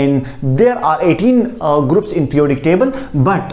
and there are 18 groups in periodic table but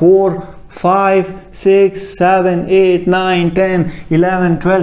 4، 5، 6، 7، 8، 9، 10، 11، 12،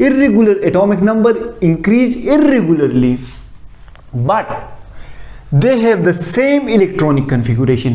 irregular atomic number increase irregularly but they have the same electronic configuration۔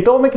atomic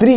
3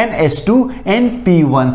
NS2 NP1۔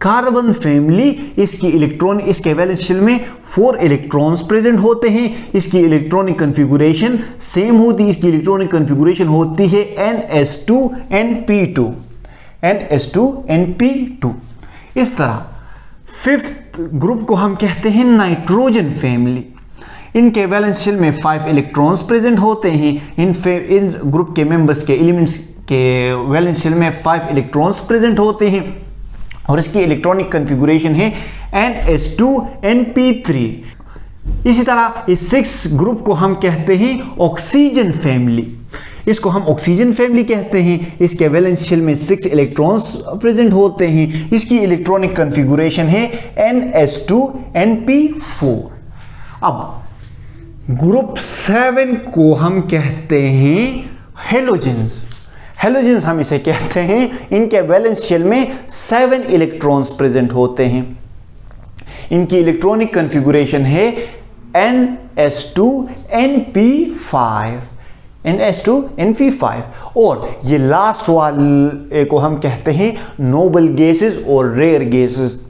Carbon family, इसके valence shell में 4 electrons present होते हैं। इसकी electronic configuration same होती है, इसकी electronic configuration होती है NS2NP2, NS2NP2। इस तरह 5th ग्रुप को हम कहते हैं नाइट्रोजन फैमिली। इनके वैलेंस शेल में 5 इलेक्ट्रॉन्स प्रेजेंट होते हैं। इन ग्रुप के मेंबर्स के एलिमेंट्स के वैलेंस शेल में 5 इलेक्ट्रॉन्स प्रेजेंट होते हैं और इसकी इलेक्ट्रॉनिक कन्फिगुरेशन है NS2NP3। इसी तरह इस 6 ग्रुप को हम कहते हैं ऑक्सीजन फैमिली। इसको हम ऑक्सीजन फैमिली कहते हैं। इसके वैलेंस शेल में 6 इलेक्ट्रॉन्स प्रेजेंट होते हैं। इसकी इलेक्ट्रॉनिक कन्फिगुरेशन है NS2NP4। अब ग्रुप 7 को हम कहते हैं हेलोजेंस। हेलोजेंस हम इसे कहते हैं। इनके वैलेंस शेल में 7 इलेक्ट्रॉन्स प्रेजेंट होते हैं। इनकी इलेक्ट्रॉनिक कन्फिगुरेशन है NS2NP5, NS2NP5। और ये लास्ट वाले को हम कहते हैं नोबल गैसेस और रेयर गैसेस।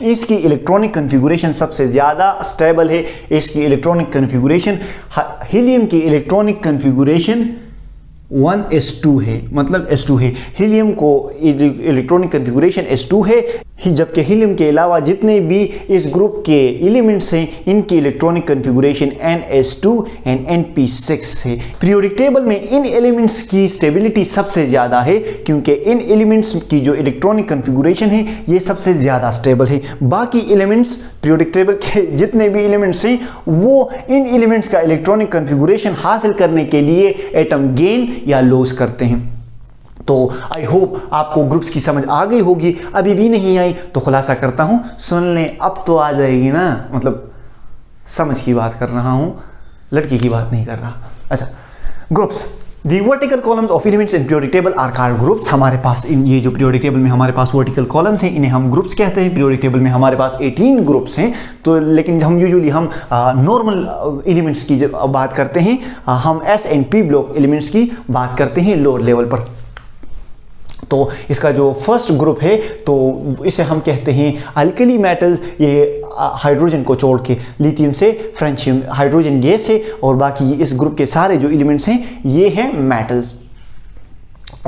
इसकी इलेक्ट्रॉनिक कन्फिगुरेशन सबसे ज़्यादा स्टेबल है। इसकी इलेक्ट्रॉनिक कन्फिगुरेशन, हीलियम की इलेक्ट्रॉनिक कन्फिगुरेशन 1s2 है, मतलब s2 है। हीलियम को इलेक्ट्रॉनिक कन्फिगुरेशन s2 है, जबकि हीलियम के अलावा जितने भी इस ग्रुप के एलिमेंट्स हैं इनकी electronic configuration ns2 and np6 है। पीरियोडिक टेबल में इन एलिमेंट्स की स्टेबिलिटी सबसे ज़्यादा है क्योंकि इन एलिमेंट्स की जो इलेक्ट्रॉनिक कन्फिगुरेशन है ये सबसे ज़्यादा स्टेबल है। बाकी एलिमेंट्स, पीरियोडिक टेबल के जितने भी एलिमेंट्स हैं वो इन एलिमेंट्स का इलेक्ट्रॉनिक कन्फिगुरेशन हासिल करने के लिए एटम गेन या लॉस करते हैं। तो आई होप आपको ग्रुप्स की समझ आ गई होगी। अभी भी नहीं आई तो खुलासा करता हूं, सुन लें, अब तो आ जाएगी ना। मतलब समझ की बात कर रहा हूं, लड़की की बात नहीं कर रहा। अच्छा, groups, the vertical columns of elements in periodic table are called groups. हमारे पास ये जो पीरियोडिक टेबल में हमारे पास वर्टिकल कॉलम्स हैं इन्हें हम ग्रुप्स कहते हैं। पीरियोडिक टेबल में हमारे पास 18 ग्रुप्स हैं। तो लेकिन हम यूजुअली हम नॉर्मल एलिमेंट्स की जब बात करते हैं, हम S and P block elements की बात करते हैं लोअर लेवल पर। तो इसका जो फर्स्ट ग्रुप है तो इसे हम कहते हैं अल्कली मेटल्स। ये हाइड्रोजन को छोड़ के लिथियम से फ्रेंशियम हाइड्रोजन गैस है और बाकी इस ग्रुप के सारे जो एलिमेंट्स हैं ये हैं मेटल्स।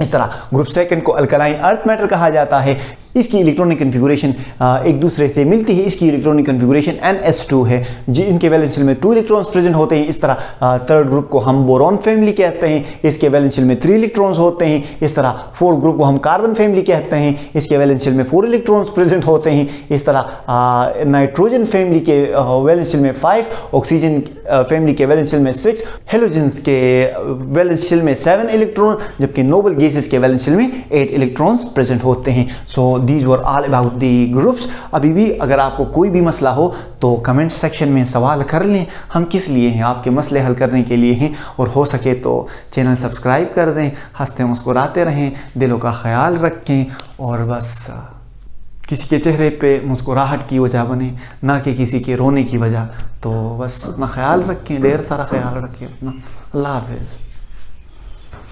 इस तरह ग्रुप सेकंड को अल्कलाइन अर्थ मेटल कहा जाता है। इसकी इलेक्ट्रॉनिक कन्फिगुरेशन एक दूसरे से मिलती है। इसकी इलेक्ट्रॉनिक कन्फिगुरेशन NS2 है। इनके वैलेंस शेल में 2 इलेक्ट्रॉन्स प्रेजेंट होते हैं। इस तरह थर्ड ग्रुप को हम बोरॉन फैमिली कहते हैं। इसके वैलेंस शेल में 3 इलेक्ट्रॉन्स होते हैं। इस तरह फोर्थ ग्रुप को हम कार्बन फैमिली कहते हैं। इसके वैलेंस शेल में 4 इलेक्ट्रॉन्स प्रेजेंट होते हैं। इस तरह नाइट्रोजन फैमिली के वैलेंस शेल में 5, ऑक्सीजन फैमिली के वैलेंस शेल में 6, हेलोजेंस के वैलेंस शेल में 7 इलेक्ट्रॉन, जबकि नोबल गैसेस के वैलेंस शेल में 8 इलेक्ट्रॉन्स प्रेजेंट होते हैं। सो these were all about the groups। अभी भी अगर आपको कोई भी मसला हो तो कमेंट सेक्शन में सवाल कर लें। हम किस लिए हैं, आपके मसले हल करने के लिए हैं। और हो सके तो चैनल सब्सक्राइब कर दें। हंसते मुस्कुराते रहें, दिलों का ख्याल रखें और बस किसी के चेहरे पे मुस्कुराहट की वजह बने, ना कि किसी के रोने की वजह। तो बस अपना ख्याल रखें, ढेर सारा ख्याल रखें अपना। अल्लाह हाफिज़।